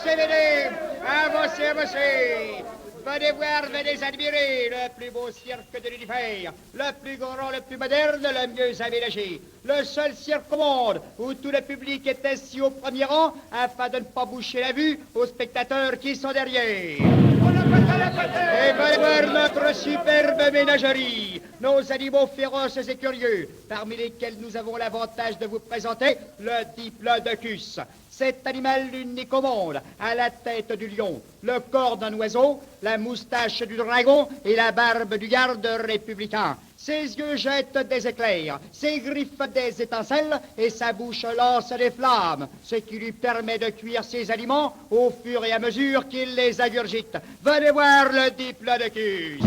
Avancez, avancez. Venez voir, venez admirer le plus beau cirque de l'univers, le plus grand, le plus moderne, le mieux aménagé. Le seul cirque au monde où tout le public est assis au premier rang afin de ne pas boucher la vue aux spectateurs qui sont derrière. Et venez voir notre superbe ménagerie, nos animaux féroces et curieux, parmi lesquels nous avons l'avantage de vous présenter le diplodocus. Cet animal unique au monde a la tête du lion, le corps d'un oiseau, la moustache du dragon et la barbe du garde républicain. Ses yeux jettent des éclairs, ses griffes des étincelles et sa bouche lance des flammes, ce qui lui permet de cuire ses aliments au fur et à mesure qu'il les agurgite. Venez voir le diplodocus.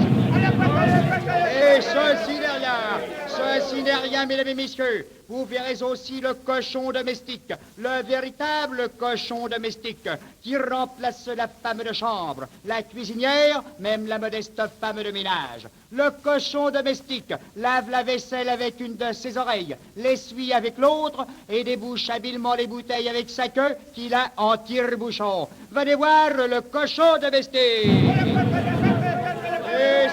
Et ceci n'est rien, mesdames et messieurs. Vous verrez aussi le cochon domestique, le véritable cochon domestique, qui remplace la femme de chambre, la cuisinière, même la modeste femme de ménage. Le cochon domestique lave la vaisselle avec une de ses oreilles, l'essuie avec l'autre et débouche habilement les bouteilles avec sa queue qu'il a en tire-bouchon. Venez voir le cochon domestique. Et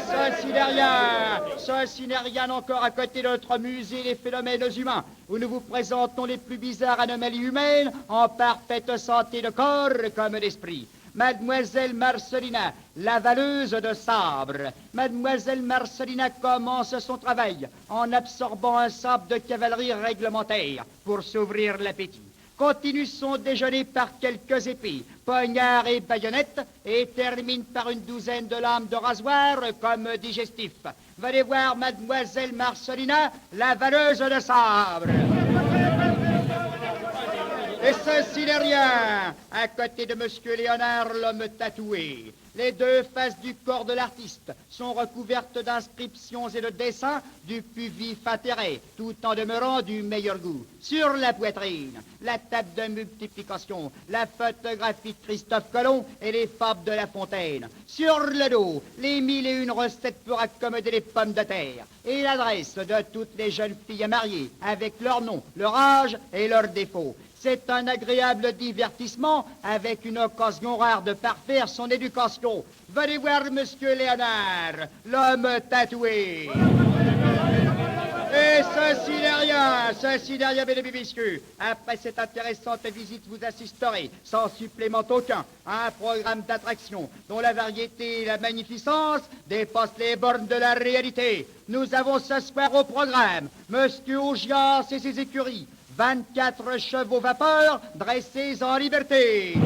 ceci n'est rien encore à côté de notre musée des phénomènes humains, où nous vous présentons les plus bizarres anomalies humaines en parfaite santé de corps comme d'esprit. Mademoiselle Marcelina, la valeuse de sabre. Mademoiselle Marcelina commence son travail en absorbant un sabre de cavalerie réglementaire pour s'ouvrir l'appétit. Continue son déjeuner par quelques épées, poignards et baïonnettes, et termine par une douzaine de lames de rasoir comme digestif. Venez voir Mademoiselle Marcelina, la valeuse de sabre. Et ceci n'est rien, à côté de Monsieur Léonard, l'homme tatoué. Les deux faces du corps de l'artiste sont recouvertes d'inscriptions et de dessins du plus vif intérêt, tout en demeurant du meilleur goût. Sur la poitrine, la table de multiplication, la photographie de Christophe Colomb et les fables de La Fontaine. Sur le dos, les 1001 recettes pour accommoder les pommes de terre. Et l'adresse de toutes les jeunes filles mariées, avec leur nom, leur âge et leurs défauts. C'est un agréable divertissement avec une occasion rare de parfaire son éducation. Venez voir Monsieur Léonard, l'homme tatoué. Et ceci n'est rien, mesdames et messieurs. Après cette intéressante visite, vous assisterez, sans supplément aucun, à un programme d'attraction dont la variété et la magnificence dépassent les bornes de la réalité. Nous avons ce soir au programme Monsieur Augias et ses écuries. 24 chevaux vapeur dressés en liberté.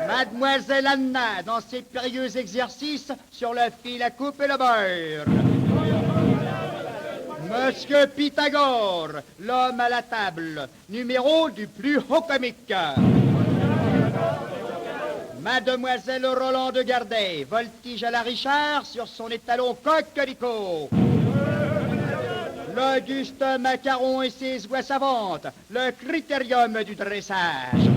Mademoiselle Anna dans ses périlleux exercices sur le fil à coupe et le beurre. Monsieur Pythagore, l'homme à la table, numéro du plus haut comique. Mademoiselle Roland de Gardet, voltige à la Richard sur son étalon coquelicot. L'Auguste Macaron et ses oies savantes, le critérium du dressage.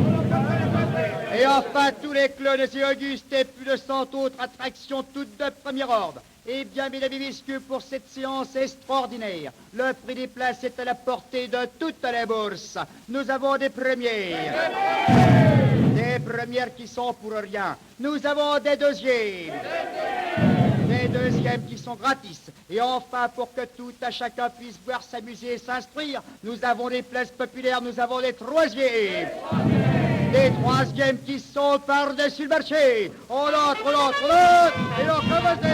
Et enfin, tous les clones et Augustes et plus de 100 autres attractions, toutes de premier ordre. Eh bien, mesdames et messieurs, pour cette séance extraordinaire, le prix des places est à la portée de toute la bourse. Nous avons des premières. Des premières qui sont pour rien. Nous avons des deuxièmes. Des deuxièmes qui sont gratis. Et enfin, pour que tout à chacun puisse voir, s'amuser et s'instruire, nous avons des places populaires, nous avons des troisièmes. Des troisièmes qui sont par-dessus le marché. On entre, et l'on commence à